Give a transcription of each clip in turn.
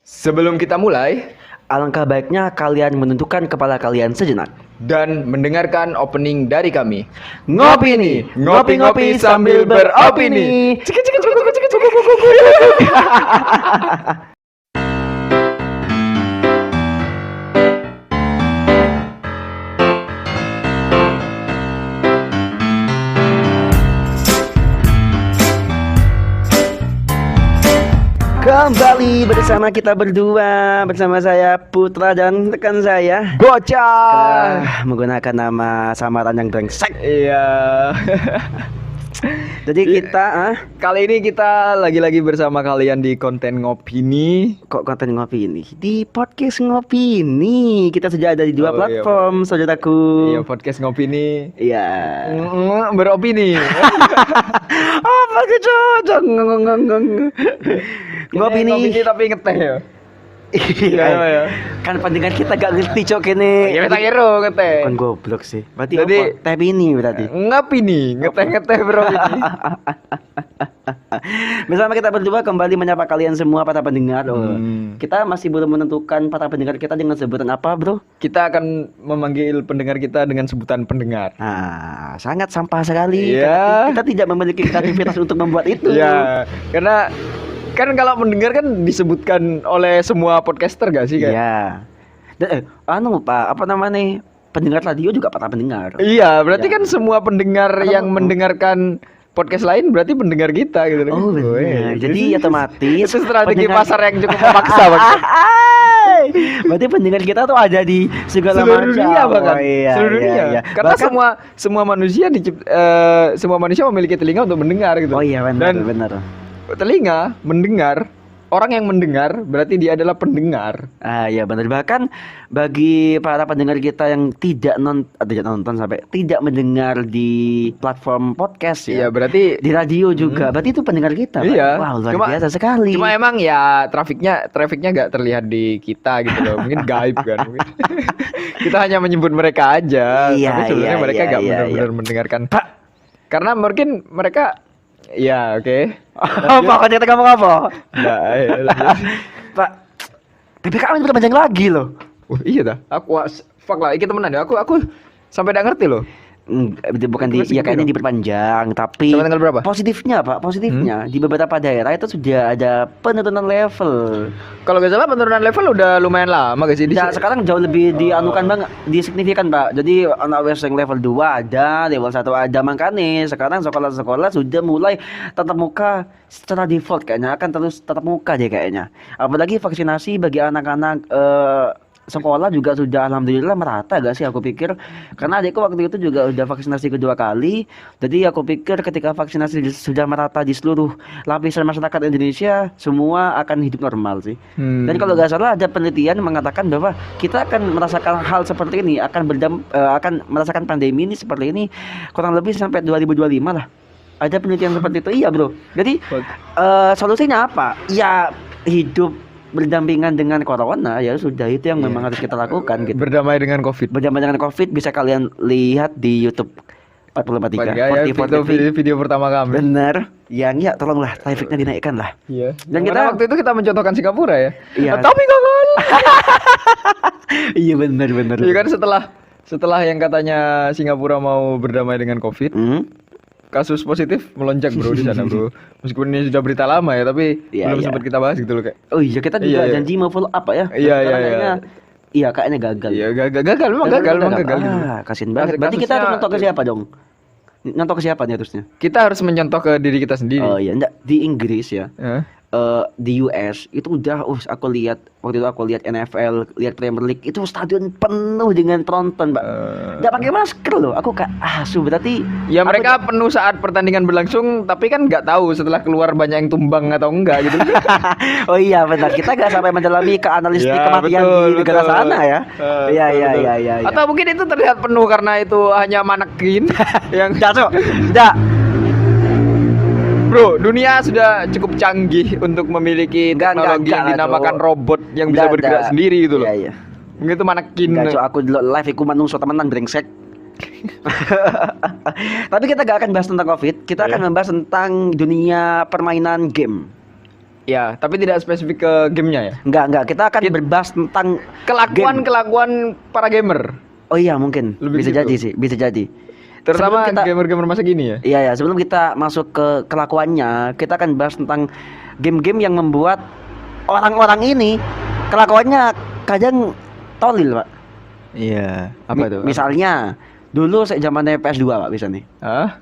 Sebelum kita mulai Alangkah baiknya kalian menundukkan kepala kalian sejenak. dan mendengarkan opening dari kami. Ngopi nih, ngopi-ngopi sambil beropini. Cik, cik, cik, cik, cik, cik, cik. Kembali bersama kita berdua, bersama saya Putra dan rekan saya Bocah. menggunakan nama samaran yang brengsek. Iya. Jadi kita Kali ini kita lagi-lagi bersama kalian di konten ngopini. kok konten ngopi ini di podcast ngopi ini kita sudah ada di dua Oh, iya, platform, saudaraku. Iya, podcast ngopini. Iya. Beropini. Apa kecocok ngopi nih. tapi ngeteh ya. Iya, Iya. kan pendengar kita gak ngerti cok ini. Ya kita kira ngeteh. Kan goblok sih. Berarti Jadi- apa? Teh ini berarti. Ngapini, ngeteh bro ini. Bersama kita berdua kembali menyapa kalian semua para pendengar. Hmm. Kita masih belum menentukan para pendengar kita dengan sebutan apa, bro? Kita akan memanggil pendengar kita dengan sebutan pendengar. Nah, sangat sampah sekali. Iya. Kita tidak memiliki kreativitas untuk membuat itu. Iya, karena kan kalau mendengar kan disebutkan oleh semua podcaster gak sih kan? Iya. Dan Pak, apa namanya? Pendengar radio juga para pendengar. Iya, berarti Iya. kan semua pendengar yang mendengarkan podcast lain berarti pendengar kita gitu. Oh, benar. Jadi otomatis itu strategi pendengar- pasar yang cukup memaksa Bang. Berarti pendengar kita tuh ada di segala Seluruh macam. dunia bahkan. Oh, iya, Seluruh iya, dunia. iya. Karena Bahkan- semua manusia semua manusia memiliki telinga untuk mendengar gitu. Oh iya benar, Dan benar. telinga mendengar, orang yang mendengar berarti dia adalah pendengar. Ah ya benar, bahkan bagi para pendengar kita yang tidak nonton sampai tidak mendengar di platform podcast Iya, ya. berarti Di radio juga. Berarti itu pendengar kita. Pak. Iya. Wow, luar biasa sekali. Cuma emang ya trafiknya gak terlihat di kita gitu loh. Mungkin gaib kan. Mungkin. Kita hanya menyebut mereka aja. Iya, Tapi sebenarnya iya, mereka iya, gak iya, benar-benar mendengarkan. Pak. Karena mungkin mereka ya oke. Apa kan kita ngomong apa? Nah, ya, lanjut. Pak, PPKM diperpanjang lagi loh. Iya dah. Fuck lah, iki temenan ya. Aku sampai gak ngerti loh. Bukan Masih ya kayaknya belum. diperpanjang, tapi Sampai tanggal berapa? positifnya Pak, positifnya di beberapa daerah itu sudah ada penurunan level. Kalau gak salah penurunan level udah lumayan lama gak sih? Nah, sekarang jauh lebih dianukan banget, disignifikan Pak. Jadi anak wes yang level 2 ada, level 1 ada, makanya sekarang sekolah-sekolah sudah mulai tatap muka secara default, kayaknya akan terus tatap muka deh kayaknya. Apalagi vaksinasi bagi anak-anak sekolah juga sudah alhamdulillah merata gak sih, aku pikir, karena adikku waktu itu juga udah vaksinasi kedua kali. Jadi aku pikir ketika vaksinasi sudah merata di seluruh lapisan masyarakat Indonesia, semua akan hidup normal sih. Dan kalau nggak salah ada penelitian mengatakan bahwa kita akan merasakan hal seperti ini, akan merasakan pandemi ini seperti ini kurang lebih sampai 2025 lah. Ada penelitian seperti itu, iya bro. Jadi solusinya apa? Ya hidup berdampingan dengan corona, ya sudah, itu yang memang harus kita lakukan gitu. Berdamai dengan COVID. Berdampingan dengan COVID bisa kalian lihat di YouTube 443 Itu video pertama kami. Bener. Yang ya tolonglah trafficnya dinaikkan lah. Iya. Dan Karena kita- waktu itu kita mencontohkan Singapura ya. Iya. Tapi gagal. Iya bener. Iya kan setelah yang katanya Singapura mau berdamai dengan COVID, kasus positif melonjak bro di sana bro. Meskipun ini sudah berita lama ya, tapi Iya, belum iya. sempat kita bahas gitu loh kayak. Oh iya, kita juga Iya. janji mau follow up Pak ya. Iya, Karena iya. kayaknya iya kayaknya gagal. Iya gagal, memang gagal gitu. Ah, kasihan banget. Berarti kita harus Kasusnya- nonton ke siapa dong? Nonton ke siapa nih harusnya? Kita harus mencontoh ke diri kita sendiri. Oh iya, enggak, di Inggris ya. Hah? Di US itu udah aku lihat waktu itu, aku lihat NFL, lihat Premier League, itu stadion penuh dengan penonton, Pak. Nggak pakai masker loh. Aku kayak berarti Ya aku- mereka penuh saat pertandingan berlangsung, tapi kan nggak tahu setelah keluar banyak yang tumbang atau enggak gitu. Oh iya benar, kita nggak sampai mendalami ke analitik Ya, kematian betul, di negara betul. sana ya. Iya Betul. iya. Atau mungkin itu terlihat penuh karena itu hanya manekin yang Enggak, enggak. Bro, dunia sudah cukup canggih untuk memiliki teknologi yang enggak lah, dinamakan Cok. robot yang bisa bergerak sendiri gitu loh. Iya. Mungkin itu manekin. Enggak, Cok, aku dulu live iku manungso temenan brengsek. Tapi kita gak akan bahas tentang COVID, kita akan membahas tentang dunia permainan game. Ya, tapi tidak spesifik ke gamenya ya. Enggak, kita akan berbahas tentang game. Kelakuan para gamer. Oh iya, mungkin. Lebih Bisa gitu. jadi sih, bisa jadi. Terutama Sebelum kita- gamer-gamer masa gini ya. Iya ya, sebelum kita masuk ke kelakuannya, kita akan bahas tentang game-game yang membuat orang-orang ini kelakuannya kadang tolil, Pak. Iya. Apa tuh? Misalnya, dulu zamannya PS2, Pak, bisa nih. Hah?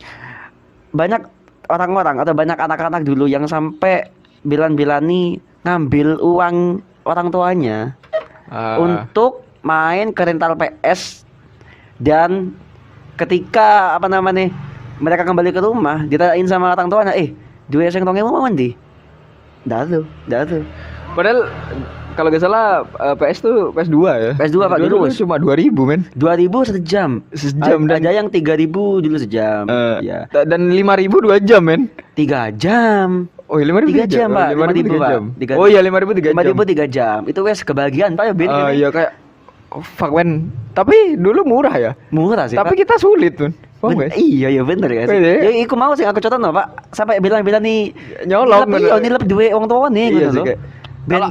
Banyak orang-orang atau banyak anak-anak dulu yang sampai bilan-bilani ngambil uang orang tuanya Ah. untuk main ke rental PS, dan ketika apa namanya mereka kembali ke rumah ditanyain sama orang tuanya, duit sing 2.000 mau ndi? Dah tuh. Padahal kalau gak salah PS tuh PS2 ya. PS2, Pak, dulu. cuma 2.000 men. 2.000 sejam. Sejam, dan Ada yang 3.000 dulu sejam. Ya. Dan 5.000 2 jam men. 3 jam. Oh, 5.000 3 jam, Pak. 5.000 5.000, 3 jam. Pak. Oh iya, 5.000 3 jam. 5.000 3 jam. Itu wes kebahagiaan, Pak, ya Ben. Iya kayak fuck men. Tapi dulu murah ya. Murah sih, Tapi Pak. kita sulit tuh. Paham gak? Iya bener ya sih. Iya. Ya iku mau sih aku contoh no, Pak. Sampai bilang-bilang nih Nyolong, nilep, bener. iya nilep duit wong tua nih Iya gitu sih loh. kayak.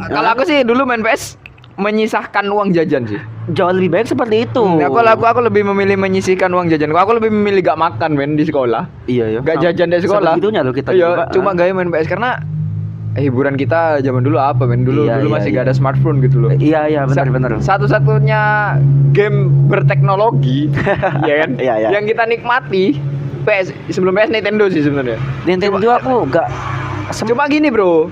Kalau aku sih dulu main PS menyisahkan uang jajan sih. Jauh lebih baik seperti itu. Aku lebih memilih menyisihkan uang jajan. Aku lebih memilih gak makan men di sekolah. Iya ya. Gak jajan di sekolah. Sebegitunya loh kita Iya, juga, Pak. cuma gaya main PS karena hiburan kita zaman dulu apa men? Dulu Iya, dulu iya, masih iya. gak ada smartphone gitu loh. Iya benar. Satu-satunya game berteknologi ya kan? Iya. Yang kita nikmati PS sebelum PS Nintendo sih sebenarnya. Nintendo aku gak Cuma gini, Bro.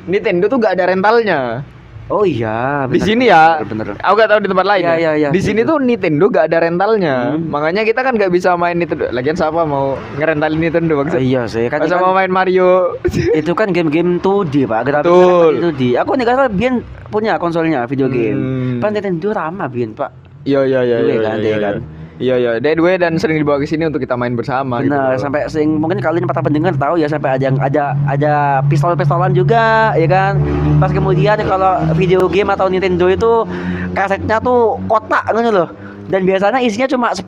Nintendo tuh gak ada rentalnya. Oh iya, Di benar. sini ya. Bener. Aku gak tahu di tempat lain. Iya, ya. iya. Di sini tuh Nintendo gak ada rentalnya. Makanya kita kan gak bisa main Nintendo. Lagian siapa mau ngerentalin Nintendo maksud? Iya sih kan, Masa mau main Mario? itu kan game-game 2D, Pak. Grafisnya Betul. kan 2D. Aku nih kata Bian punya konsolnya video game. Hmm. Pan Nintendo ramah Bian, Pak. Iya. Dua kan, dia kan. Iya. Deadway dan sering dibawa ke sini untuk kita main bersama. Benar, gitu. sampai sing mungkin kalian para pendengar tahu ya, sampai ada yang ada pistol-pistolan juga ya kan. Pas kemudian kalau video game atau Nintendo itu kasetnya tuh kotak gitu loh. Dan biasanya isinya cuma 10.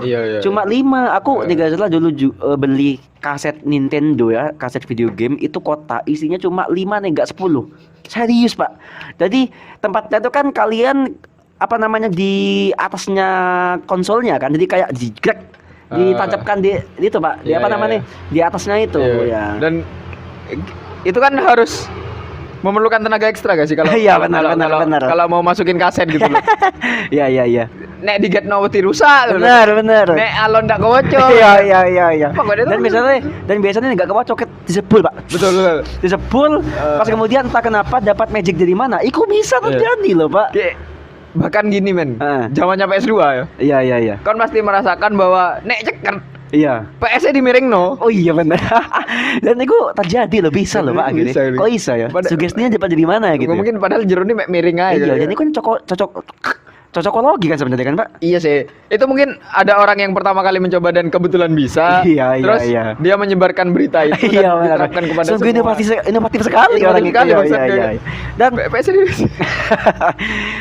Iya. Cuma 5. Aku nih guys lah dulu beli kaset Nintendo ya, kaset video game itu kotak, isinya cuma 5 nih, enggak 10. Serius, Pak. Jadi tempatnya itu kan kalian apa namanya di atasnya konsolnya kan, jadi kayak digrek ditancapkan di itu, Pak, di Iya, apa iya, namanya di atasnya itu Iya. ya. Dan itu kan harus memerlukan tenaga ekstra gak sih kalau Iya, kalau- benar. kalau mau masukin kaset gitu loh. Iya. Nek diget no wedi rusak gitu loh. Benar. Nek alon ndak kocok. Iya. Apa gua Dan itu? biasanya nggak kewacok disebul, Pak. Betul. Disebul, pas kemudian entah kenapa dapat magic dari mana. Iku bisa terjadi loh, Pak. Kayak bahkan gini men, Ah. zamannya PS2 ya. Iya. Kan pasti merasakan bahwa nek ceker Iya. PS-nya dimiring no. Oh iya benar. Dan itu terjadi loh, bisa loh, Pak, akhirnya. Bisa, Kok bisa ya? Sugestinya dapat dari mana ya gitu? Mungkin padahal jerone mek miring aja. Iya, ya. jadi kan cocokologi kan sebenarnya kan, Pak? Iya sih. Itu mungkin ada orang yang pertama kali mencoba dan kebetulan bisa. Iya, Terus iya. dia menyebarkan berita itu Iya, dan benar. diterapkan kepada Sungguh semua. inovatif sekali orang itu. Inovatif sekali, Iya, maksudnya. iya. Dan PS ini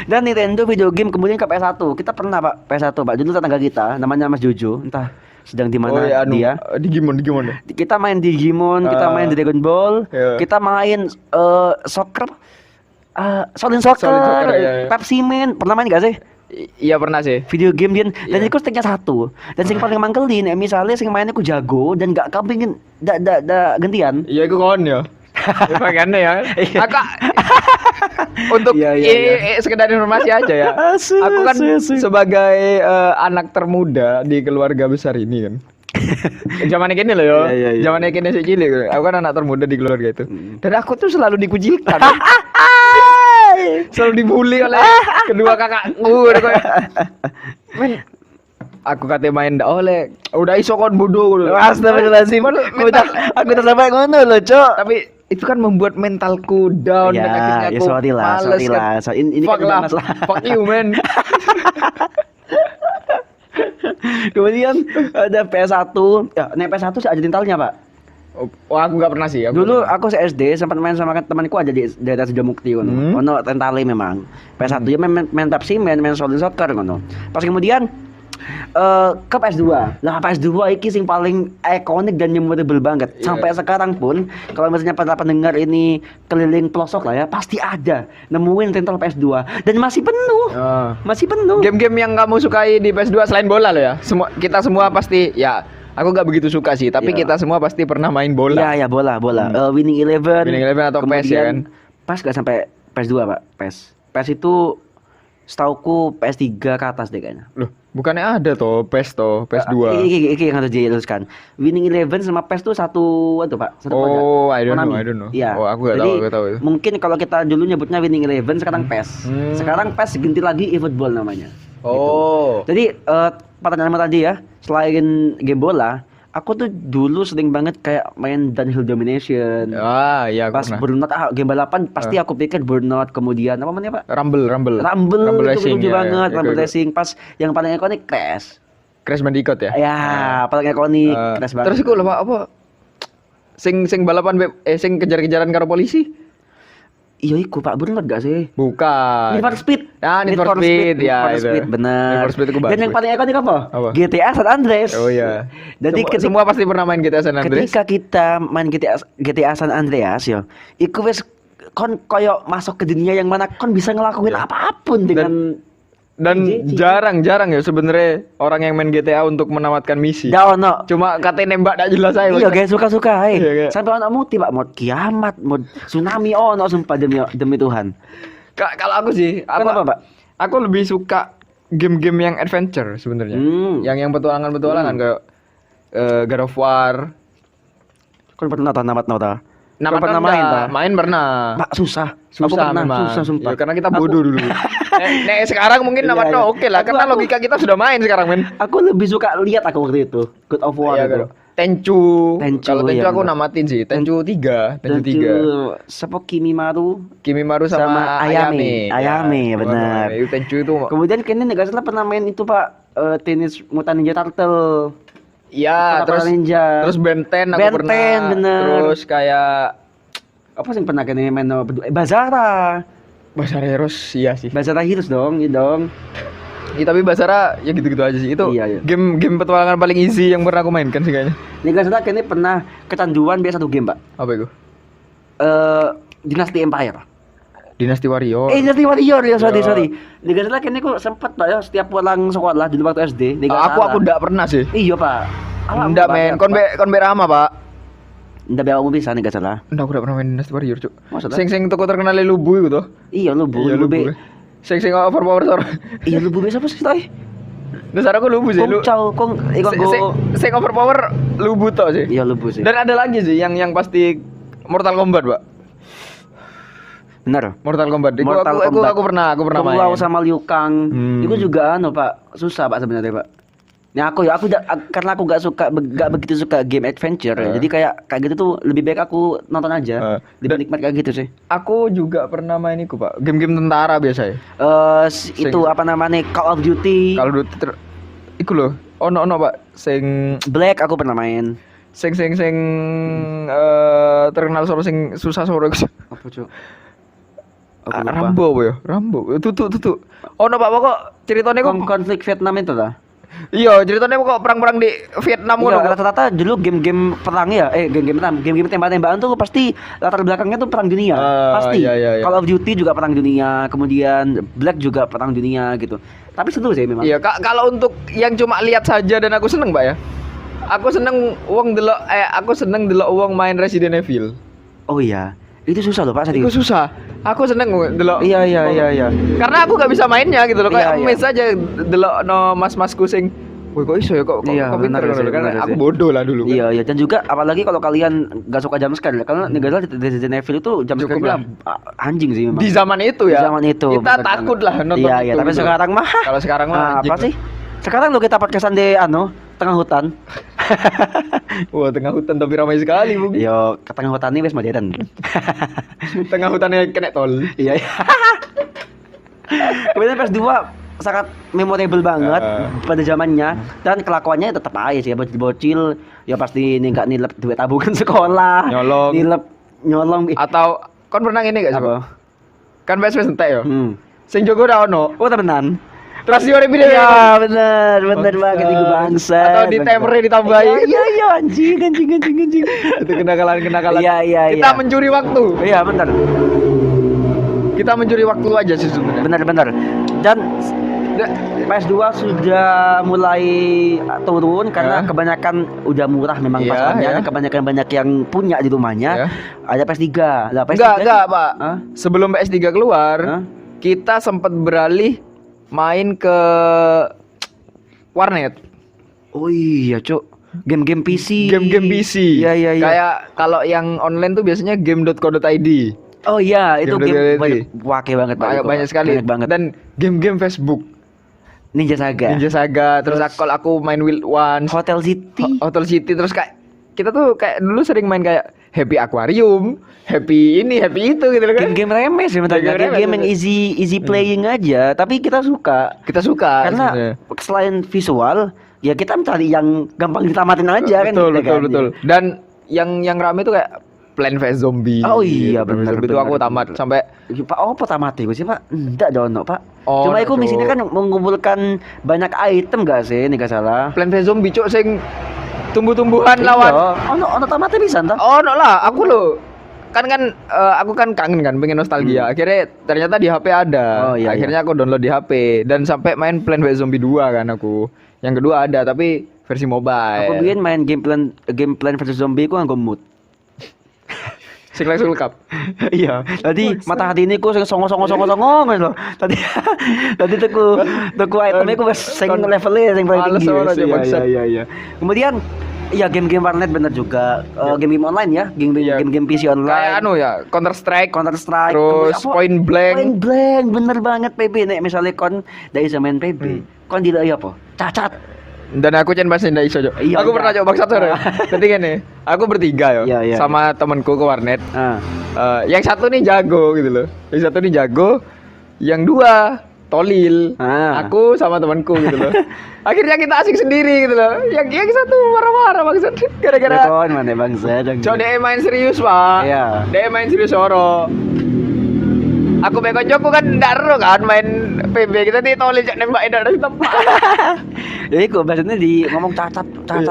dan Nintendo video game kemudian ke PS1. Kita pernah, Pak, PS1, Pak. Dulu tetangga kita namanya Mas Jojo, entah sedang di mana dia. Digimon ya. Kita main Digimon, kita main Dragon Ball, Iya. kita main soccer, Solid Soccer, Solid Soccer, iya. Pepsi Man. Pernah main gak sih? Iya pernah sih. Video game dan Iya. itu sticknya 1. Dan sing paling mangkelin misalnya sing mainnya ku jago dan gak kepingin gantian. Iya itu kon ya. Ya makanya ya. Iya. Aku untuk Iya. sekedar informasi aja ya. Asik, Aku kan asik. sebagai anak termuda di keluarga besar ini kan. Zamannya gini loh yo. Iya. Zamannya gini si cilik. Aku kan anak termuda di keluarga itu. Dan aku tuh selalu dikucilkan. Selalu dibully oleh kedua kakakku. Men, aku katanya main ndak oleh. Udah iso kon bodoh. Astagfirullahaladzim. Aku udah sampai ngono loh, Cok. Tapi itu kan membuat mentalku down dan akhirnya Ya, aku sorry lah. males kan. Ini Fuck kan lah, masalah. fuck you man. Kemudian ada PS1. Ya, nek PS1 sih ada rentalnya, Pak. Oh, aku nggak pernah sih. Dulu aku SD sempat main sama temanku aja di daerah Sejamukti ngono. Ono rentale memang. PS1 ya main Pepsi, main Solid Soccer ngono. Pas kemudian ke PS2. Lah PS2 iki sing paling ikonik dan memorable banget. Sampai sekarang pun kalau misalnya para pendengar ini keliling pelosok lah ya, pasti ada nemuin rental PS2 dan masih penuh. Masih penuh. Game-game yang kamu sukai di PS2 selain bola lo ya. Kita semua pasti ya. Aku nggak begitu suka sih, tapi kita semua pasti pernah main bola. Iya, bola. Winning Eleven. Winning Eleven atau PES ya kan? PES gak sampai PS2, Pak. PES itu setauku PS3 ke atas deh kayaknya. Loh, bukannya ada toh PES toh, PS2. Iki yang harus diluruskan. Winning Eleven sama PES tuh satu Pak. Satu produk. I don't know. Iya. Oh, aku nggak tahu itu. Mungkin kalau kita dulu nyebutnya Winning Eleven, sekarang PES. Sekarang PES ganti lagi eFootball namanya. Oh. Gitu. Jadi pertanyaan tadi ya, selain game bola, aku tuh dulu sering banget kayak main Downhill Domination. Iya aku Pas pernah. Burnout game balapan pasti aku pikir Burnout, kemudian apa namanya, Pak? Rumble Rumble racing, lucu ya, banget, ya, Rumble ikut. Racing. Pas yang paling ikonik Crash. Crash Bandicoot ya? Ya, paling ikonik Crash banget. Terus iku lho Pak, apa? Sing balapan sing kejar-kejaran karo polisi. Iya iku Pak, Burnout gak sih? Bukan. Need for Speed. Ya, Need for Speed, ya, Need for itu. Speed, benar. Need for Speed itu bagus. Dan yang paling ikonik apa? Apa? GTA San Andreas. Oh iya. Jadi Semua pasti pernah main GTA San Andreas. ketika kita main GTA San Andreas yo, iku wis kon koyo masuk ke dunia yang mana kon bisa ngelakuin apapun dengan Dan JJ. jarang ya sebenarnya orang yang main GTA untuk menamatkan misi. Daono. Cuma katanya nembak tak jelas aja. Iya guys, suka-suka Iya, kayak- sampai ono muti Pak, mod kiamat, mod tsunami ono sumpah demi Tuhan. Kalau aku sih, Kenapa, Pak? Aku lebih suka game-game yang adventure sebenarnya. Yang petualangan kayak God of War. Kon pernah tamat nota? Pernah main ta? Main pernah. Pak susah. Aku Susah pernah, memang. susah sumpah. Ya, karena kita bodoh dulu. Sekarang mungkin Iya, namatnya iya. oke lah, karena Aku- logika kita sudah main sekarang, men. Aku lebih suka lihat aku waktu itu God of War Iya, itu. kan. Tenchu. Kalau Tenchu iya, aku benar. namatin sih. Tenchu 3, Tenchu 3. Siapa Kimimaru? Kimimaru sama Ayame. Ayame, Ya, benar. Itu Tenchu itu. Kemudian kayaknya nggak salah pernah main itu Pak, Teenage Mutant Ninja Turtle. Iya, Tortue Ninja. terus Ben 10 aku Ben 10, pernah. bener. Terus kayak Apa sih yang pernah kayaknya main berdua? Bazara. Basara Heroes iya sih. Bazara Heroes dong, iya dong. Iya, tapi Basara ya gitu-gitu aja sih. Itu Iya, iya. game petualangan paling easy yang pernah aku mainkan sih kayaknya. Ini nggak salah kayaknya pernah kecanduan biasa satu game Pak. Apa itu? Dynasty Empire. Dynasty Warrior. Dynasty Warrior ya, sorry. Ya. Ini nggak salah kayaknya kok sempat Pak ya setiap pulang sekolah dulu waktu SD. Aku ndak pernah sih. Iya Pak. Ndak men, kon be Rama, Pak. Ndak bawa mobil sana nggak salah. Ndak aku ndak pernah main Dynasty Warrior, Cuk. Maksudnya? Sing toko terkenal Lubu itu toh. Iya Lubu. Iya, Lubu. Sing overpower sor. Iya Lubu siapa sih tadi? Dasar aku Lubu sih, Kong Chow, Kong Iko Sing overpower Lubu toh sih. Iya Lubu sih. Dan ada lagi sih yang pasti Mortal Kombat, Pak. Benar. Mortal Kombat. Aku pernah Kung main. Lao sama Liu Kang. Hmm. Itu juga Pak, susah Pak sebenarnya, Pak. Nah karena aku gak begitu suka game adventure ya. Jadi kayak gitu tuh lebih baik aku nonton aja. Lebih nikmat kayak gitu sih. Aku juga pernah main itu, Pak. Game-game tentara biasa ya. Itu apa namanya? Call of Duty. Kalau dulu iku loh. Ono Pak. Sing Black aku pernah main. terkenal soro sing susah soro iku. Apa, Cuk? Rambo apa ya? Rambo. Tutu. Ono Pak pokok ceritanya kok. Konflik Vietnam itu lah. Iya, ceritanya kok perang-perang di Vietnam Iya, ngono. rata-rata dulu game-game perang ya, game-game tembak-tembakan tuh pasti latar belakangnya tuh perang dunia, pasti. Iya. Call of Duty juga perang dunia, kemudian Black juga perang dunia gitu. Tapi seru sih memang. Iya, kalau untuk yang cuma lihat saja dan aku seneng, Pak ya. Aku seneng delok wong main Resident Evil. Oh iya, itu susah loh Pak, serius. Itu susah. Aku seneng delok. Iya. Karena aku gak bisa mainnya gitu loh. Kayak Iya. mes aja delok no mas-masku sing woi kok iso ya kok Iya, pinter benar ngono sih, lho. Kan benar aku sih. bodoh lah dulu kan. Iya, dan juga apalagi kalau kalian gak suka jumpscare ya, karena negara Resident Evil itu jumpscare-nya anjing sih memang. Di zaman itu Di ya. zaman itu. Kita bener takut banget. lah nonton Iya, itu tapi gitu. sekarang mah Kalau sekarang mah apa anjing. sih? Sekarang lo kita podcastan di tengah hutan. Wah, tengah hutan tapi ramai sekali, Bu. Yo, ke tengah hutan ini wes modern. Tengah hutannya kena tol. Iya. Kemudian PS2 sangat memorable banget pada zamannya dan kelakuannya tetap aja sih bocil ya pasti ini nggak nilep duit tabungan sekolah, Nyolong. nyolong. Atau kon pernah ini gak sih, Apa? Pak? Kan PS entek ya. Hmm. Sing jogo ora ono. Oh temenan. Trasio Repide. Ya bener banget itu bangsa. Atau di timernya ditambahin. Iya anjing. Itu kenakalan. Iya. Kita mencuri waktu. Iya bener. Kita mencuri waktu aja sih sebenarnya. Bener. Dan PS2 sudah mulai turun karena kebanyakan udah murah memang Iya, pasarnya. iya. Kebanyakan banyak yang punya di rumahnya. Iya. Ada PS3. Lah, PS3 Enggak, Pak. Hah? Sebelum PS3 keluar, Hah? kita sempat beralih main ke warnet. Oh iya, Cuk. Game-game PC. Game-game PC. Iya. Kayak kalau yang online tuh biasanya game.co.id. Oh iya, itu Game.co.id. game wake banget Pak. Banyak sekali. Banyak banget. Dan game-game Facebook. Ninja Saga. Ninja Saga, terus kalau aku main Wild Ones, Hotel City. Hotel City, terus kayak kita tuh kayak dulu sering main kayak Happy Aquarium, Happy ini, Happy itu gitu kan. Game-game remeh sebenarnya. Game-game Game yang remeh. easy playing aja, tapi kita suka. Kita suka Karena sebenarnya. selain visual, ya kita mencari yang gampang ditamatin aja kan. betul, gitu kan. betul. Dan yang rame tuh kayak Plan vs Zombie. Oh iya, Plan vs benar, Zombie itu benar, aku benar. tamat sampai Pak, oh tamat itu sih Pak? Enggak dono Pak. Oh, Cuma itu Cuk. misinya kan mengumpulkan banyak item gak sih, ini gak salah. Plan vs Zombie cuk sing tumbuh-tumbuhan lawan. Iya, ono tamatnya bisa entah. Oh, no lah, aku loh. Aku kan kangen kan pengen nostalgia. Akhirnya ternyata di HP ada. Oh, iya, Akhirnya aku download di HP dan sampai main Plan vs Zombie 2 kan aku. Yang kedua ada tapi versi mobile. Aku bikin main game plan versus zombie ku nganggo mood. Siklek sulkap. Iya, tadi mata hati ini ku sing songo ngono. Tadi tuku itemnya ku wis sing levelnya sing paling Males tinggi. orang wis. aja, bangsat. Iya. Kemudian iya game-game warnet bener juga. Game-game online ya, Iya. game-game PC Kayak online. anu ya, Counter Strike, Counter Strike, terus Point Blank. Point Blank, bener banget PB. Nek misalnya kon dari main PB, kon tidak iya apa? Cacat. Dan aku cen bahasa ndak iso, Cok. Iya, Aku iya. pernah coba satu ya. Jadi gini, aku bertiga yo Iya. sama temanku ke warnet. Ah. Yang satu nih jago gitu loh. Yang satu nih jago, yang dua tolil. Ah. Aku sama temanku gitu loh. Akhirnya kita asik sendiri gitu loh. Yang satu marah-marah maksud gara-gara Kon mana bangsa dong. Cok dia main serius, Pak. Iya. Dia main serius oro. Aku beko Joko kan ndak ero kan main PB kita di tolil cok nembak ndak ada tempat. Jadi kok bahasanya di ngomong cacat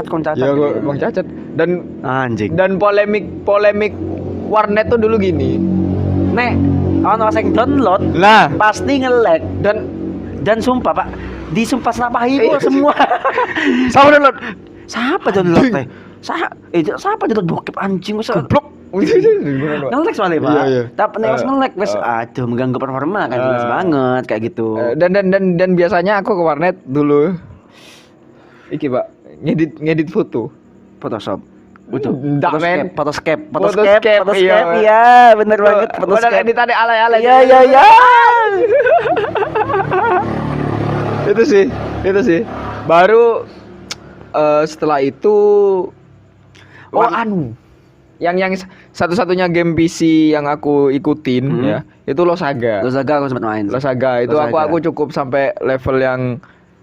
kon cacat. Iya, gitu. kok emang cacat. Anjing. Dan polemik warnet tuh dulu gini. Nek ono sing download Lah, pasti nge-lag dan sumpah Pak, disumpah serapahi Iya. semua. sama download. Siapa download teh? Siapa download bokep anjing wis Goblok. nge-lag soalnya Pak. Iya. Tapi nek wis nge-lag wis aduh mengganggu performa kan jelas banget kayak gitu. Dan biasanya aku ke warnet dulu. Iki, Pak, ngedit foto. Photoshop. Betul. Nggak, men. Photoscape, iya. iya, bener banget Photoscape. Photoscape. Editannya alay-alay. Iya. Itu sih. Baru setelah itu anu. Yang satu-satunya game PC yang aku ikutin ya, itu Losaga. Losaga aku sempat main. Losaga itu Losaga. aku cukup sampai level yang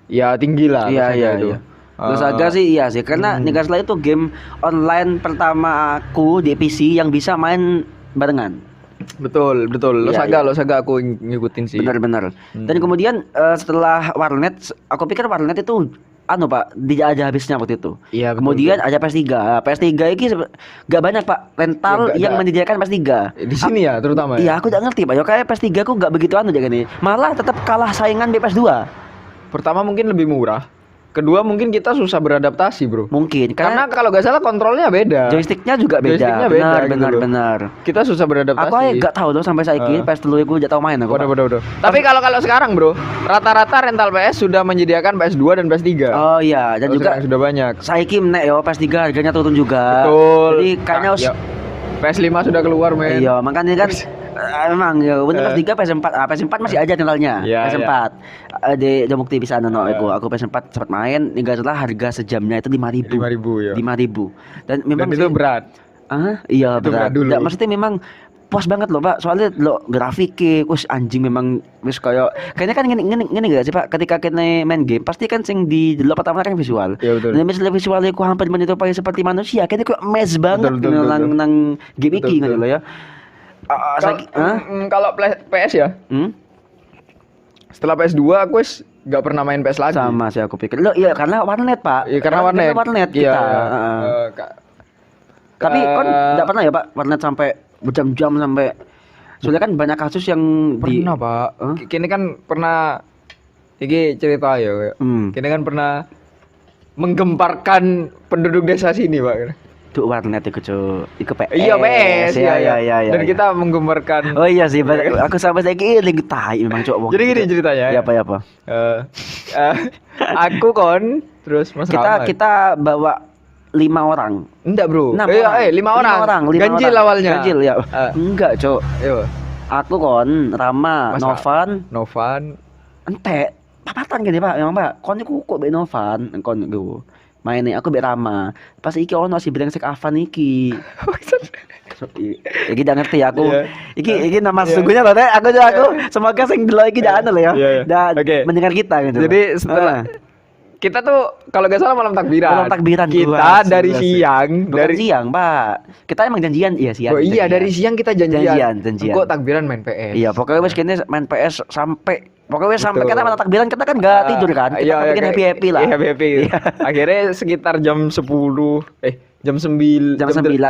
ya tinggi lah. Iya Losaga itu. iya. Losaga sih iya sih karena Nigasla itu game online pertama aku di PC yang bisa main barengan. Betul. Iya, Losaga aku ngikutin sih. Benar-benar. Dan kemudian setelah warnet, aku pikir warnet itu anu Pak, tidak ada habisnya waktu itu. Iya, betul, Kemudian ada PS3. PS3 ini gak banyak Pak rental Ya, yang nggak. menyediakan PS3. Di sini ya terutama ya. Iya, aku gak ngerti Pak. Ya kayak PS3 aku gak begitu anu aja gini. Malah tetap kalah saingan di PS2. Pertama mungkin lebih murah. Kedua mungkin kita susah beradaptasi, Bro. Mungkin Karena kalau nggak salah kontrolnya beda. joysticknya juga beda. Joysticknya beda Benar, gitu benar, loh. benar. Kita susah beradaptasi. Aku aja gak tahu loh sampai saiki PS3 aku gak tahu main aku. Pak. Waduh. Tapi kalau sekarang, Bro, rata-rata rental PS sudah menyediakan PS2 dan PS3. Oh iya, dan Kalau juga sekarang sudah banyak. saiki nek yo PS3 harganya turun juga. Betul. Jadi kayaknya Ya, PS5 sudah keluar, men. iya, makanya kan memang ya bener PS3 PS4 PS4 masih ada rentalnya. Iya, PS4. Di bukti bisa nono aku PS4 sempat main enggak salah harga sejamnya itu 5.000. 5.000 ya. 5.000. Dan memang Dan itu berat. iya Itu berat berat. dulu. Nggak, maksudnya memang puas banget loh Pak, soalnya lo grafiknya, wis anjing memang wis kayak kayaknya kan ngene gak sih Pak, ketika kita main game pasti kan sing di dulu pertama kan visual. Iya, betul. Dan misalnya visualnya ku hampir menyerupai seperti manusia, kayaknya kok mes banget Betul, gitu betul, nang betul. nang game Betul, iki betul. gitu loh ya. Kalau PS ya, Setelah PS2 aku wis gak pernah main PS lagi. Sama sih aku pikir. Loh, iya karena warnet, Pak. Iya karena warnet. Warnet Iya. kita. Heeh. Tapi kon enggak pernah ya, Pak, warnet sampai berjam-jam sampai soalnya kan banyak kasus yang pernah, Pak. Kini kan pernah iki cerita ya. Kini kan pernah menggemparkan penduduk desa sini, Pak. Tuh warnet itu cuy, itu PS. Iya PS, iya. Dan kita menggemparkan. Oh iya sih, aku sampai saya kira tai memang cowok. Jadi gini ceritanya. Ya apa? Aku kon, terus Mas Rahmat. Kita bawa 5 orang. Enggak, Bro. 6 orang. 5 orang. 5 Ganjil orang. awalnya. Ganjil ya. Enggak, Cok. Ayo. Aku kon, Rama, Mas Novan, ente. Papatan gini, Pak. Memang, Pak. Kon iku kok be Novan, kon go. Maine aku be Rama. Pas iki ono si brengsek Avan iki. Iki ndak ngerti aku. Iki nama sesungguhnya loh, Nek. Aku semoga sing delok iki jangan lho ya. Dan mendengar kita gitu. Jadi setelah kita tuh kalau gak salah malam takbiran. Kita dari siang, dari siang, Pak. Kita emang janjian siang. Oh iya, dari siang kita janjian. Janjian. Kok takbiran main PS. Iya, pokoknya wes kene main PS sampai sampai kita malam takbiran kita kan enggak tidur kan. Kita bikin happy lah. Iya, happy. Akhirnya sekitar jam 10 jam 9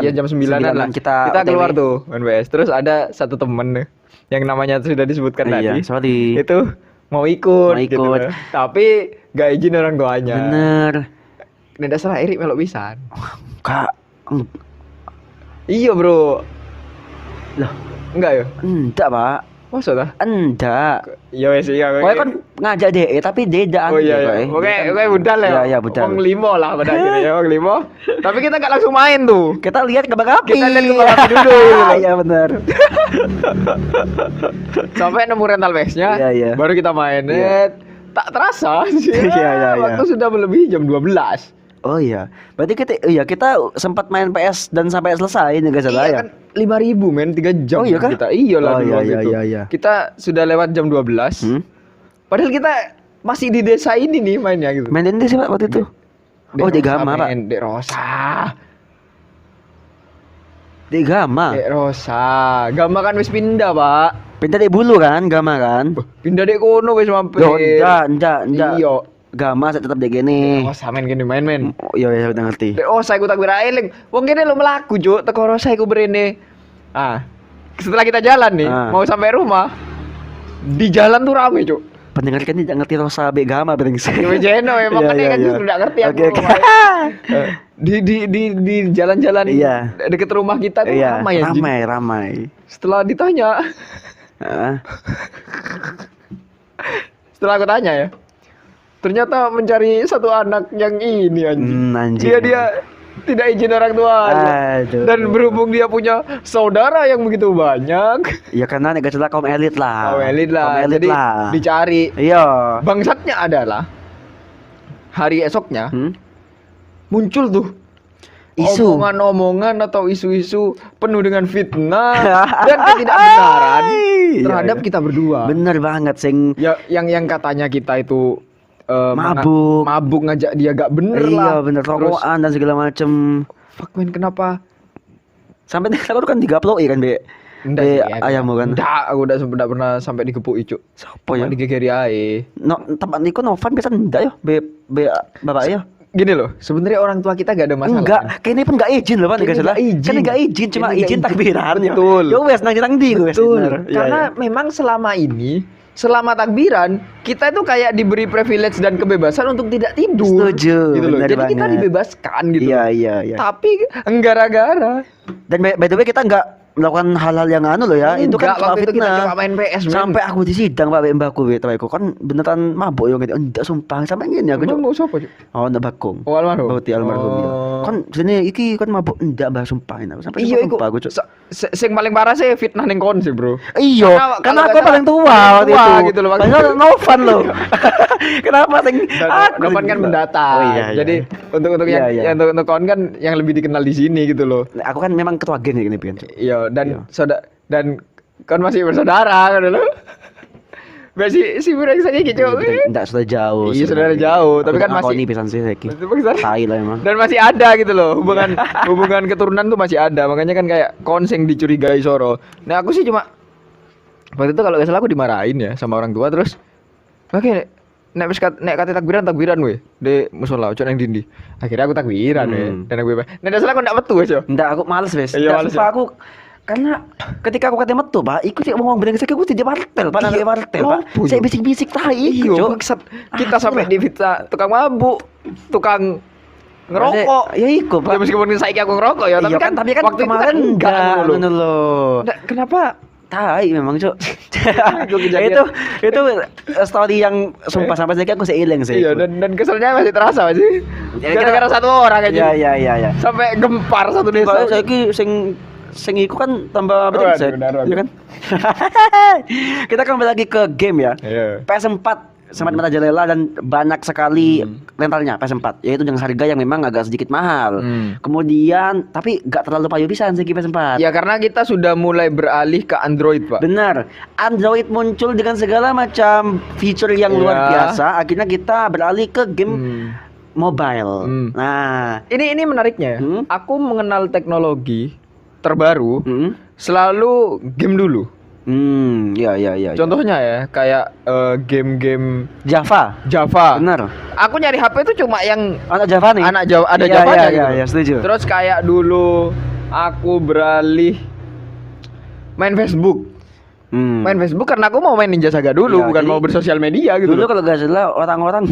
ya jam 9-an lah kita keluar tuh main PS. Terus ada satu temen yang namanya sudah disebutkan tadi. Sorry. Itu mau ikut. Gitu. Tapi gak izin orang tuanya. Bener. Nek dasar Erik melok pisan. Kak. Iya, Bro. Loh, enggak ya? Enggak, Pak. Masa dah? Enggak. Ya wes iya. Pokoknya kan ngajak DE tapi dedaan. Oh iya. Pokoknya budal ya. Iya, budal. Wong limo lah pada akhirnya ya, wong limo. Tapi kita gak langsung main tuh. Kita lihat kembang api. Kita lihat kembang api dulu. Iya benar. Sampai nemu rental PS-nya. Iya. Baru kita main. Tak terasa sih. Iya. Waktu sudah melebihi jam 12. Oh iya. Berarti kita sempat main PS dan sampai selesai enggak salah ya. Kan 5.000 men 3 jam. Oh iya kan? Kita. Iyalah dulu gitu. Iya. Kita sudah lewat jam 12. Padahal kita masih di desa ini nih mainnya gitu. Main di sih Pak waktu itu. Di Gama, Pak. Dek Rosa. Di Gama. Dek Rosa. Gama kan wis pindah, Pak. Pindah di Bulu kan, Gama kan? Pindah dek kono wis mampir. Loh, enggak. Iya. Gama saya tetap di gini. Oh, main gini main. Oh, iya udah ngerti. Oh, saya tak kira eling. Wong kene lo melaku, Juk. Teko Rosa iku berene. Setelah kita jalan nih, mau sampai rumah. Di jalan tuh rame, Juk. Pendengar kan tidak ngerti Rosa be Gama brengsek. Iya, Jeno emang kan kan justru enggak ngerti aku. Di jalan-jalan deket rumah kita tuh ramai. Setelah ditanya. Setelah aku tanya ya. Ternyata mencari satu anak yang ini anjing. Dia tidak izin orang tua. Dan berhubung dia punya saudara yang begitu banyak. Ya karena negara celah kaum elit lah. Jadi dicari. Iya. Bangsatnya adalah hari esoknya muncul tuh isu, omongan-omongan atau isu-isu penuh dengan fitnah dan ketidakbenaran terhadap kita berdua. Bener banget sing. Ya yang katanya kita itu mabuk ngajak dia gak bener lah. Iya bener, rokokan dan segala macem. Fuck man, kenapa? Sampai kalau kan digaploi kan be ayammu kan. Enggak, aku udah pernah sampai digepuk Icuk. Sopo ya? Digegeri ae. Tempat niku Novan bisa ndak yo be bapak ya. Gini loh, sebenarnya orang tua kita gak ada masalah. Enggak, kayaknya pun gak izin loh Pak, enggak salah. Kan enggak izin, cuma izin takbiran ya. Betul. Yo wes nang ndi wes. Karena memang selama takbiran kita itu kayak diberi privilege dan kebebasan untuk tidak tidur. Setuju. Gitu loh. Jadi kita dibebaskan gitu. Iya. Tapi gara-gara dan by the way kita enggak melakukan hal-hal yang loh ya. Itu kan waktu itu kita fitnah. cuma main PS. Sampai aku disidang Pak mbakku aku kan beneran mabuk yo gitu. Enggak sumpah sampai ngene aku. Mau sapa, Cuk? Oh, ndak Bakung. Oh, almarhum. Bauti almarhum ya. Kan sini iki kan mabuk ndak Mbak sumpahin aku sampai iku. Sumpah aku, Cuk. Sing paling parah sih fitnah ning kon sih, Bro. Iya, karena aku paling tua waktu itu. Gitu loh. Padahal Novan loh. Kenapa sing Novan kan mendatang. Oh, iya. Jadi untuk yang untuk kon kan yang lebih dikenal di sini gitu loh. Aku kan memang ketua geng ini pian. Iya, dan kan masih bersaudara kan dulu. Masih si brengsek iki, Cuk. Enggak sudah jauh. Iya, sudah jauh, tapi kan masih ini pisan sih iki. Tai lah emang. Dan masih ada gitu loh, hubungan keturunan tuh masih ada. Makanya kan kayak konseng dicurigai Soro. Nah, aku sih cuma waktu itu kalau nggak salah aku dimarahin ya sama orang tua, terus Oke, nek wis nek kate takbiran we di musola ojo nang dindi. Akhirnya aku takbiran we. Dan aku nek salah aku ndak metu aja. Ndak, aku males wes. Iya, males ya. Aku karena ketika aku kata metu, Pak, iku sih ngomong brengsek aku tidak wartel, Pak. Iya, wartel, Pak. Saya bisik-bisik tai iku, Cuk. Kita sampai di pizza tukang mabuk, tukang ngerokok. Ya iku, Pak. Ya meskipun saiki aku ngerokok ya, tapi kan waktu kemarin itu kan enggak ngono lho. Kenapa? Tai memang, Cuk. itu story yang sumpah sampai sekarang aku seiling sih. Iya, dan keselnya masih terasa masih. Gara-gara satu orang aja. Iya. Sampai gempar satu desa. Saiki sing iku kan tambah brengsek. Iya kan? Kita kembali lagi ke game ya. Iya. PS4 sangat merajalela dan banyak sekali rentalnya PS4, yaitu dengan harga yang memang agak sedikit mahal. Kemudian tapi gak terlalu payu pisan sih PS4. Ya karena kita sudah mulai beralih ke Android, Pak. Benar. Android muncul dengan segala macam fitur yang luar biasa. Akhirnya kita beralih ke game mobile. Nah, ini menariknya. Aku mengenal teknologi terbaru selalu game dulu. Iya. Contohnya ya, kayak game-game Java. Benar. Aku nyari HP itu cuma yang Anak Java nih. anak Java ada Javanya gitu. Iya, setuju. Terus kayak dulu aku beralih main Facebook. Main Facebook karena aku mau main Ninja Saga dulu, Iya, bukan jadi mau bersosial media gitu. Dulu kalau gak salah orang-orang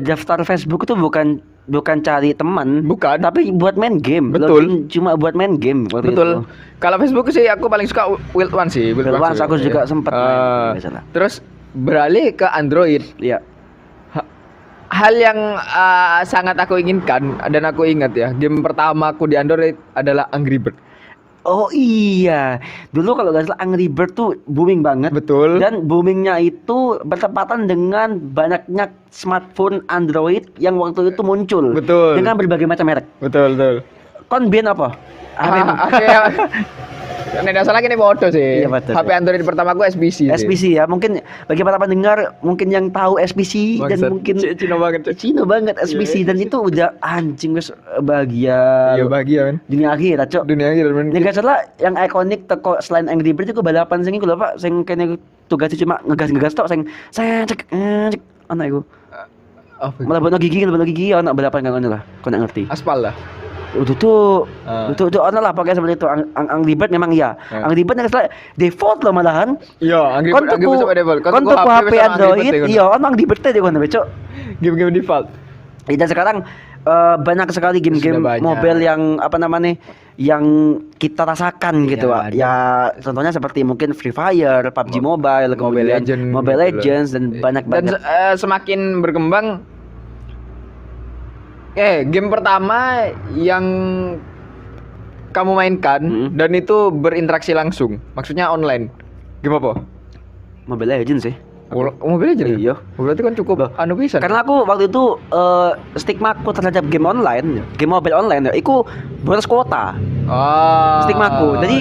daftar Facebook itu bukan cari teman, Bukan. tapi buat main game. Betul. Cuma buat main game waktu Betul. itu. Kalau Facebook sih aku paling suka Wild One sih. Wild Ones aku juga sempat main, nggak salah. Terus beralih ke Android. Iya. Hal yang sangat aku inginkan dan aku ingat ya, game pertama aku di Android adalah Angry Bird. Oh iya, dulu kalau gak salah Angry Bird tuh booming banget. Betul. Dan boomingnya itu bertepatan dengan banyaknya smartphone Android yang waktu itu muncul. Betul. Dengan berbagai macam merek. Betul. Kon biyen apa? Nek salah ini bodoh sih. Iya, betul. HP Android pertama aku SBC. SBC ya, mungkin bagi para pendengar mungkin yang tahu SBC dan mungkin Cino banget SBC dan itu udah anjing wes bahagia. Iya bahagia kan. Dunia akhir, Cok. Dunia akhir men. Yang gak salah yang ikonik teko selain Angry Bird itu balapan sing iku lho, Pak, sing kene tugasnya cuma ngegas tok sing cek anak iku. Mlebu gigi ana balapan kan ngono lah. Kau nak ngerti? Aspal lah. Itu ono lah pakai seperti itu. Angry Bird memang iya. Angry Bird yang salah default loh malahan. Iya, Angry Bird sampai default. Kon tuku HP Android, iya ono Angry Bird deh kono, Cok. Game-game default. Dan sekarang banyak sekali game-game mobile yang apa namanya yang kita rasakan gitu, Pak. Ya contohnya seperti mungkin Free Fire, PUBG Mobile, kemudian Mobile Legends dan banyak banget. Dan semakin berkembang game pertama yang kamu mainkan dan itu berinteraksi langsung. Maksudnya online. Game apa? Mobile Legends sih. Mobile Legends? Iya. Berarti kan cukup anu pisan. Karena aku waktu itu stigmaku terhadap game online, game mobile online ya, iku boros kuota. Stigmaku. Jadi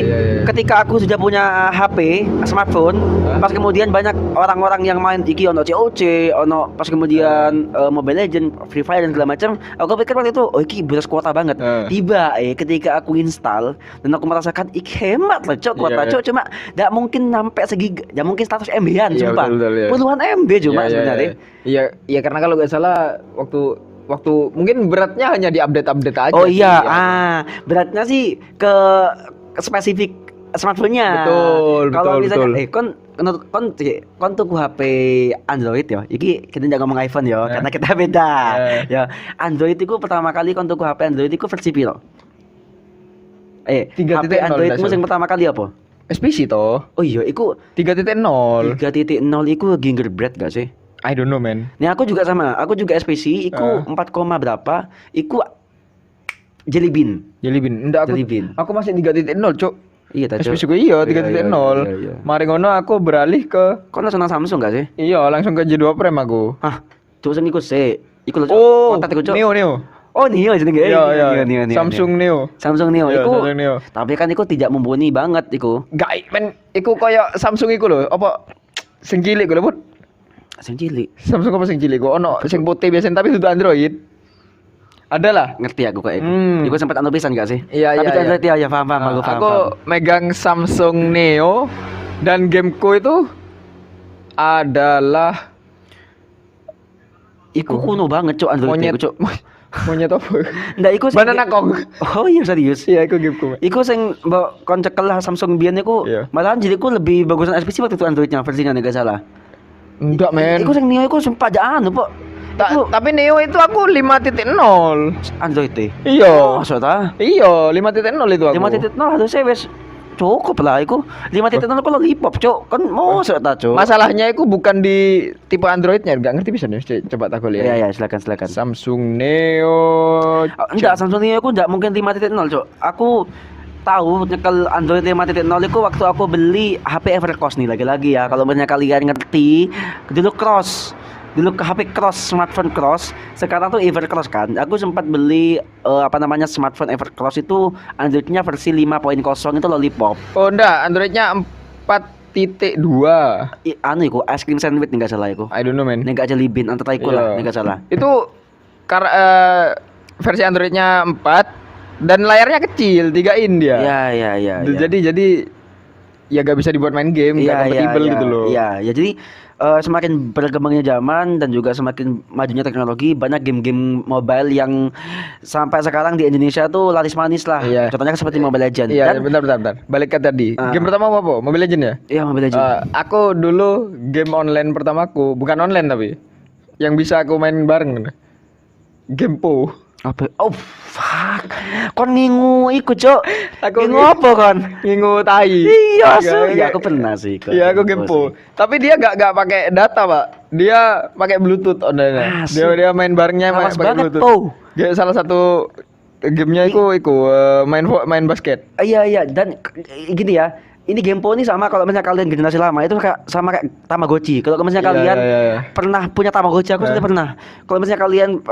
ketika aku sudah punya HP, smartphone, pas kemudian banyak orang-orang yang main iki ono COC, ono pas kemudian Mobile Legends, Free Fire dan segala macam, aku pikir waktu itu iki boros kuota banget. Tiba ketika aku install dan aku merasakan iki hemat loh, Cok, kuota Cok, cuma enggak mungkin sampai segiga, enggak mungkin 100 MB-an sumpah. Puluhan MB cuma sebenarnya. Iya, karena kalau nggak salah waktu mungkin beratnya hanya di update aja. Oh iya, beratnya sih ke spesifik smartphone-nya. Kalau misalnya kon tuku HP Android ya. Iki kita jangan ngomong iPhone ya, karena kita beda. Ya, Android itu pertama kali kon tuku HP Android itu versi piro? HP Androidmu yang pertama kali apa? SPC toh. Oh iya, iku 3.0. 3.0 iku gingerbread gak sih? I don't know man. Nih aku juga sama, aku juga SPC, iku 4, berapa? Iku Jelly Bean. Enggak aku masih 3.0, Cuk. Iya ta, Cuk. SPC gue 3.0. Mari ngono aku beralih ke kok langsung nang Samsung gak sih? Iya, langsung ke J2 Prime aku. Tuh sing iku sih. Iku lho, kontak iku, Cuk. Neo. Oh, Neo jenenge. Iya. Samsung Neo. Iku. Tapi kan iku tidak mumpuni banget iku. Enggak, men, iku koyo Samsung iku lho, apa sing cilik lho, Bud. Sing cilik. Samsung apa sing cilik kok ono sing putih biasa tapi itu Android. Ada lah. Ngerti aku kok iku. Iku sempat anu pisan gak sih? Iya. Tapi Android ya paham aku paham. Aku megang Samsung Neo dan gameku itu adalah Iku kuno banget cuk Android Monyet, iku cuk. monyet apa? Ndak iku sing Banana Kong. Oh iya serius. Iya, iku gameku. Iku sing mbok kon cekel lah Samsung biyen iku Iya. malahan jadiku lebih bagusan SPC waktu itu Androidnya versinya nek gak salah. Enggak, men. Iku sing Neo iku sempat anu, Pok. Iku Tapi Neo itu aku 5.0. Android e. Iya. Masa ta? Iya, 5.0 itu aku. 5.0 harusnya wis cukup lah iku. 5.0 aku lollipop, Cuk. Kan mosok ta, Cuk. Masalahnya itu bukan di tipe Androidnya, nggak ngerti bisa nih. Coba tak lihat. Iya, silakan. Samsung Neo. Enggak, Samsung Neo aku enggak mungkin 5.0, Cuk. Aku tahu nyekel Android 5.0 itu waktu aku beli HP Evercross nih lagi-lagi ya. Kalau misalnya kalian ngerti, dulu ke HP Cross, smartphone Cross. Sekarang tuh Evercross kan. Aku sempat beli smartphone Evercross itu Androidnya versi 5.0 itu lollipop. Oh enggak, Androidnya 4.2. Anu iku ice cream sandwich nih gak salah iku. I don't know, man. Nek gak jelly bean antara iku lah, nek gak salah. Itu versi Androidnya 4 dan layarnya kecil, 3 in dia. Iya. Jadi ya gak bisa dibuat main game, gak kompatibel gitu loh. Iya, ya jadi semakin berkembangnya zaman dan juga semakin majunya teknologi, banyak game-game mobile yang sampai sekarang di Indonesia tuh laris manis lah. Iya. Contohnya seperti Mobile Legends. Iya, Dan bentar. Balik ke tadi. Game pertama apa? Mobile Legends ya? iya, Mobile Legends. Aku dulu game online pertamaku, bukan online tapi yang bisa aku main bareng. Gamepo. Apa? Oh, fuck. Kon ngingu iku, Cok. Aku ngingu apa kon? Ngingu tai. Iya, iya aku pernah sih. Iya, aku Gamepo. Tapi dia gak pakai data, Pak. Dia pakai Bluetooth online. Dia main barengnya Awas pakai banget, Bluetooth. Po. Dia salah satu gamenya main basket. Iya, dan gini ya. Ini Gamepo ini sama kalau misalnya kalian generasi lama itu sama kayak Tamagotchi. Kalau misalnya kalian pernah punya Tamagotchi, aku sudah pernah. Kalau misalnya kalian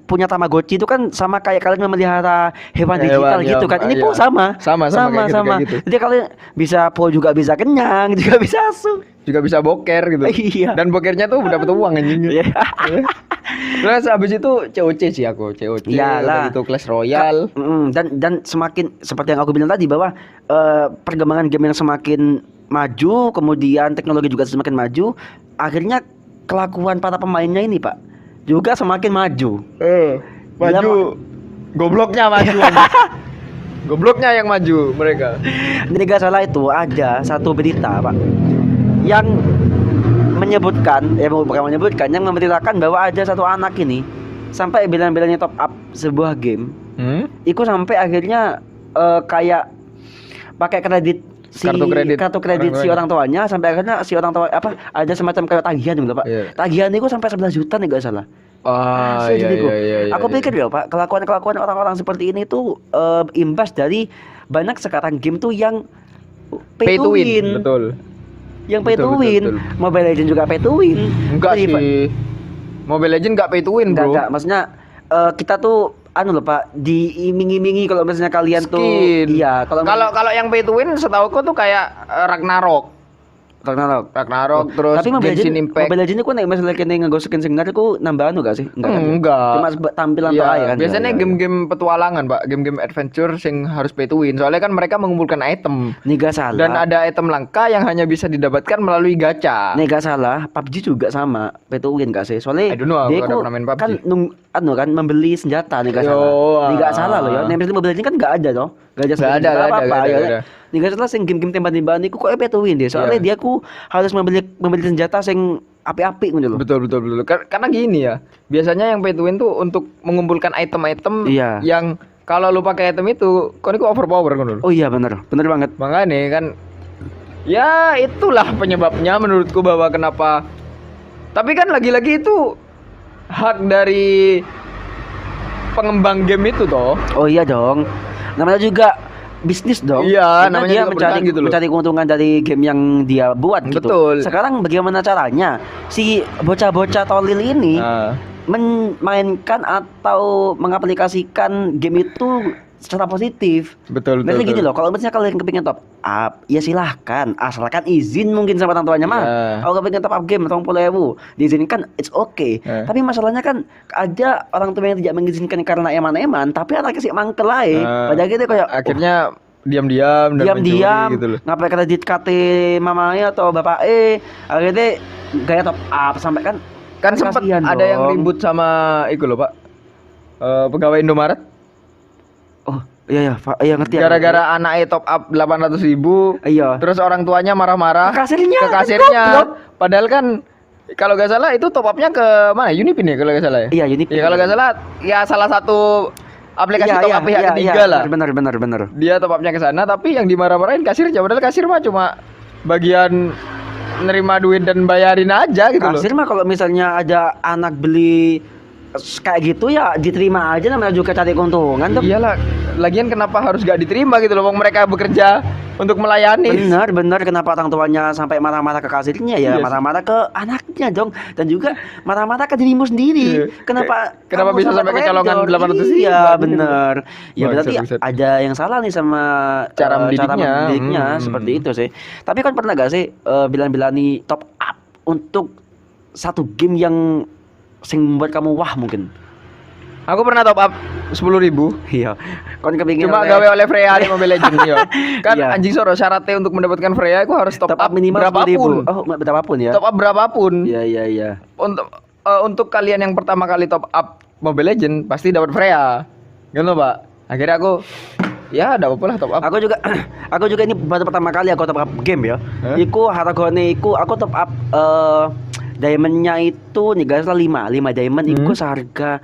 punya Tamagotchi itu kan sama kayak kalian memelihara hewan digital gitu kan. Ini pun sama. Sama. Kayak gitu. Jadi kalian bisa po juga bisa kenyang, juga bisa asu. Juga bisa boker gitu. Iya. Dan bokernya tuh dapat uang anjing. Iya. Terus abis itu COC sih aku, COC. Iyalah. Itu Clash Royale. Dan semakin seperti yang aku bilang tadi bahwa perkembangan game yang semakin maju, kemudian teknologi juga semakin maju, akhirnya kelakuan para pemainnya ini, Pak, juga semakin maju. Maju. Gobloknya maju. Gobloknya yang maju mereka. Ini gak salah itu ada satu berita, Pak, yang menyebutkan, yang memberitakan bahwa ada satu anak ini sampai bilang-bilangnya top up sebuah game. Itu sampai akhirnya kayak pakai kartu kredit si orang tuanya, sampai akhirnya si orang tua ada semacam kayak tagihan gitu, Pak. Yeah. Tagihan itu sampai 11 juta nih gak salah. Iya. Aku pikir ya, Pak, kelakuan orang-orang seperti ini tuh imbas dari banyak sekarang game tuh yang pay to win. Betul. Yang pay to win. Mobile Legends juga pay to win. Enggak Jadi, sih. Mobile Legends enggak pay to win, bro. Enggak, maksudnya kita tuh loh, Pak, diiming-imingi kalau misalnya kalian skin. Tuh iya, kalau yang pay to win setauku tuh kayak Ragnarok terus tapi Genshin Impact. Mobile Legends itu kan misalnya kene nggo skin segar itu nambah gak sih? Enggak. Cuma tampilan tok aja kan. Biasanya game-game petualangan, Pak, game-game adventure sing harus pay to win. Soalnya kan mereka mengumpulkan item. Nih gak salah. Dan ada item langka yang hanya bisa didapatkan melalui gacha. Nih gak salah, PUBG juga sama pay to win gak sih? Soalnya I don't know, dia kan kan membeli senjata nih gak salah. Nih gak salah loh ya. Nih misalnya Mobile Legends kan gak ada toh. Gak ada apa-apa ya. Nih gak salah sing game-game tembak-tembakan iku kok pay to win deh. Soalnya dia ku harus membeli senjata sing api-api gitu loh. Betul. Karena gini ya. Biasanya yang pay to win tuh untuk mengumpulkan item-item yang kalau lu pakai item itu, kau ini overpower kan dulu. Oh iya bener banget. Makanya kan, ya itulah penyebabnya menurutku bahwa kenapa. Tapi kan lagi-lagi itu hak dari pengembang game itu toh. Oh iya dong. Namanya juga bisnis dong. Iya, namanya dia mencari keuntungan dari game yang dia buat gitu. Betul. Sekarang bagaimana caranya si bocah-bocah tolil ini memainkan atau mengaplikasikan game itu secara positif. Betul. Misalnya gini loh, kalau misalnya kalian kepingin top up, ya silahkan, asalkan izin mungkin sama orang tuanya mah. Kalau kepingin top up game 30.000, diizinkan, it's okay. Tapi masalahnya kan ada orang tua yang tidak mengizinkan karena eman-eman, tapi anaknya sih mangkel aja. Padahal gitu kayak akhirnya diam-diam gitu loh. Ngapain kredit KT mamanya atau bapak akhirnya gaya top up sampai kan Kan sempat Kasihan ada yang dong. ribut sama itu loh, Pak. Pegawai Indomaret. Oh, iya iya ngerti. Gara-gara anaknya top up 800.000. Iya. Terus orang tuanya marah-marah Ke kasirnya, ke kan kasirnya. goblok. Padahal kan kalau nggak salah itu top upnya ke mana? Unipin ya kalau nggak salah ya. Iya, Unipin. Ya kalau nggak salah ya salah satu aplikasi Iya, top up pihak ketiga lah. Benar. Dia top upnya ke sana, tapi yang dimarah-marahin kasirnya. Padahal kasir mah cuma bagian nerima duit dan bayarin aja gitu loh. Kasir mah kalau misalnya ada anak beli kayak gitu ya diterima aja, namanya juga cari keuntungan tuh. Iyalah, lagian kenapa harus gak diterima gitu loh? Wong mereka bekerja untuk melayani. Benar, kenapa orang tuanya sampai marah-marah ke kasirnya ya, Iya sih. marah-marah ke anaknya dong, dan juga marah-marah ke dirimu sendiri. Iya. Kenapa Kenapa kamu bisa sampai kecolongan teledor? 800.000? Iya, benar. Ya berarti Bangsat. ada yang salah nih sama Cara mendidiknya. seperti itu sih. Tapi kan pernah gak sih bilang-bilang nih top up untuk satu game yang sing membuat kamu wah mungkin? Aku pernah top up 10.000. Iya. Kon kepingin Cuma gawe oleh Freya di Mobile Legends yo. Kan Iya. anjing soro syaratnya untuk mendapatkan Freya aku harus top up minimal 10.000. berapapun. Oh, berapapun ya. Top up berapapun. Iya. Untuk kalian yang pertama kali top up Mobile Legends pasti dapat Freya. Gitu, Pak. Akhirnya aku ya ada apa lah top up. Aku juga ini baru pertama kali aku top up game ya. Hah? Iku hargane iku aku top up diamondnya itu nih guys lah 5 diamond iku seharga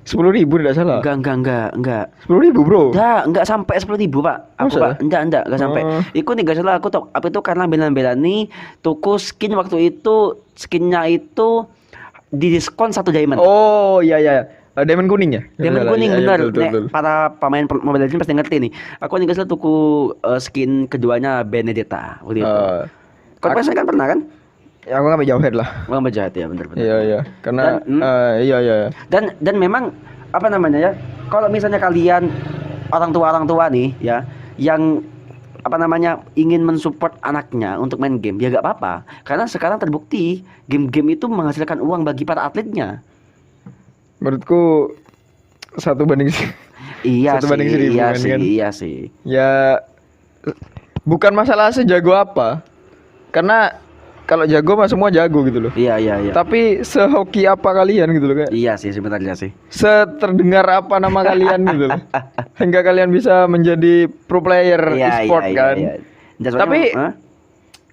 10.000 tidak salah. enggak. 10.000 bro. Enggak sampai 10.000 Pak. Aku Masa? Pak, enggak sampai. Iku nih guys lah aku top up itu karena bela-bela nih tuku skin waktu itu, skinnya itu di diskon 1 diamond. Oh iya. Diamond kuning ya? Diamond Iya, kuning iya, bener. betul. Nek, para pemain Mobile Legends pasti ngerti nih. Aku nih guys lah tuku skin keduanya Benedetta waktu itu. Kau pasti kan pernah kan? Ya aku nggak jauh head lah. Bang Bajat ya bener. Iya. Karena Dan, iya. Dan memang apa namanya ya? Kalau misalnya kalian orang tua nih ya yang apa namanya ingin mensupport anaknya untuk main game ya gak apa-apa, karena sekarang terbukti game-game itu menghasilkan uang bagi para atletnya. Menurutku 1:1. Iya 1:1.000 iya kan, sih, kan? iya sih. Ya bukan masalah sejago apa. Karena kalau jago mah semua jago gitu loh. Iya. Tapi sehoki apa kalian gitu loh kayak. Iya sih sebenarnya sih. Seterdengar apa nama kalian gitu loh. Hingga kalian bisa menjadi pro player e-sport kan. Dan soalnya, Tapi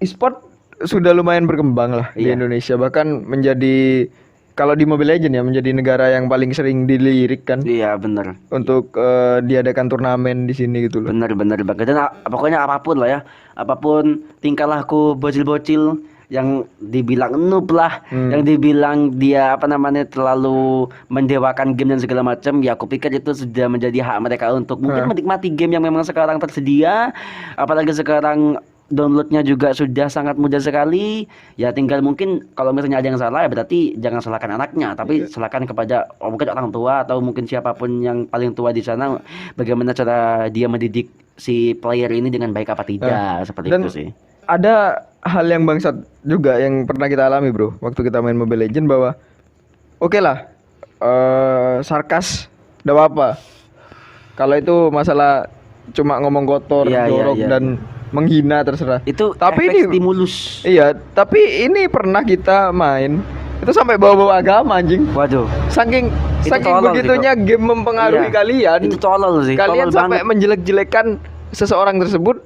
e-sport sudah lumayan berkembang lah di Iya. Indonesia, bahkan menjadi kalau di Mobile Legends ya menjadi negara yang paling sering dilirik kan iya bener. untuk diadakan turnamen di sini gitu loh. Bener banget. Dan pokoknya apapun lah ya, apapun tingkah laku bocil-bocil yang dibilang noob lah, yang dibilang dia apa namanya terlalu mendewakan game dan segala macam, ya aku pikir itu sudah menjadi hak mereka untuk mungkin menikmati game yang memang sekarang tersedia, apalagi sekarang downloadnya juga sudah sangat mudah sekali. Ya tinggal mungkin kalau misalnya ada yang salah ya berarti jangan salahkan anaknya, tapi salahkan kepada mungkin orang tua atau mungkin siapapun yang paling tua di sana, bagaimana cara dia mendidik si player ini dengan baik apa tidak, seperti Dan itu sih. ada hal yang bangsat juga yang pernah kita alami bro waktu kita main Mobile Legends, bahwa oke lah sarkas gak apa-apa kalau itu masalah cuma ngomong kotor, Iya, jorok iya. dan menghina terserah. Itu Tapi efek ini- stimulus. Iya, tapi ini pernah kita main itu sampai bawa-bawa agama anjing. Waduh, Saking Itu saking tolol sih, begitunya game mempengaruhi Iya. kalian. itu tolol sih. Kalian Tolol sampai banget. menjelek-jelekan seseorang tersebut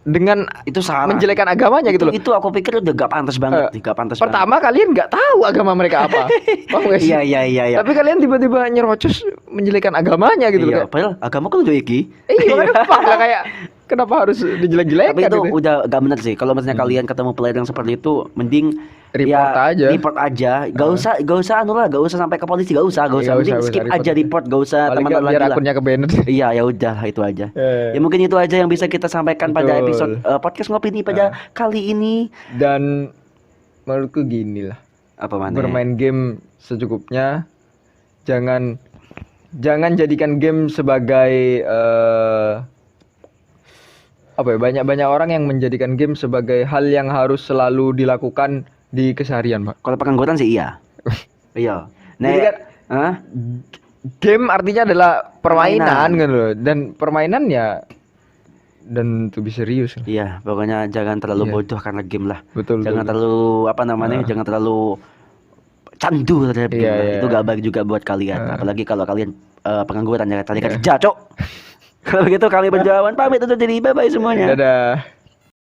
dengan Itu salah. menjelekan agamanya gitu loh. Itu aku pikir udah gak pantas banget, gak pantas banget. Pertama kalian nggak tahu agama mereka apa. Paham nggak sih? Iya. Tapi kalian tiba-tiba nyerocos menjelekan agamanya gitu loh. Iya, padahal agama kan udah iki. Makanya fuck lah, kayak kenapa harus dijelek-jelekan Tapi itu gitu. udah gak bener sih. Kalau misalnya kalian ketemu player yang seperti itu, mending Report aja. Report aja. Gak usah anu lah, gak usah sampai ke polisi, gak usah. Iya, Mending gak usah skip report. aja report, gak usah Paling teman-teman nggak biar lagi lah. akunnya ke banned. Iya, ya udah itu aja. Ya. Ya mungkin itu aja yang bisa kita sampaikan pada Betul. episode podcast ngopi nih pada kali ini. Dan menurutku gini lah, Apa mana? bermain game secukupnya. Jangan jadikan game sebagai apa ya, banyak orang yang menjadikan game sebagai hal yang harus selalu dilakukan di keseharian, Pak. Kalau pengangguran sih iya. Iya. Jadi kan Hah? game artinya adalah permainan Permainan. kan loh, dan permainan ya dan to be serius. Iya, pokoknya jangan terlalu Iya. bodoh karena game lah. Betul. Jangan terlalu apa namanya? Jangan terlalu candu terhadap game. Iya. Itu gak baik juga buat kalian. Apalagi kalau kalian pengangguran ya tadi kerja, Cok. Kalau begitu kami berjalan pamit untuk diri. Bye bye semuanya. Dadah.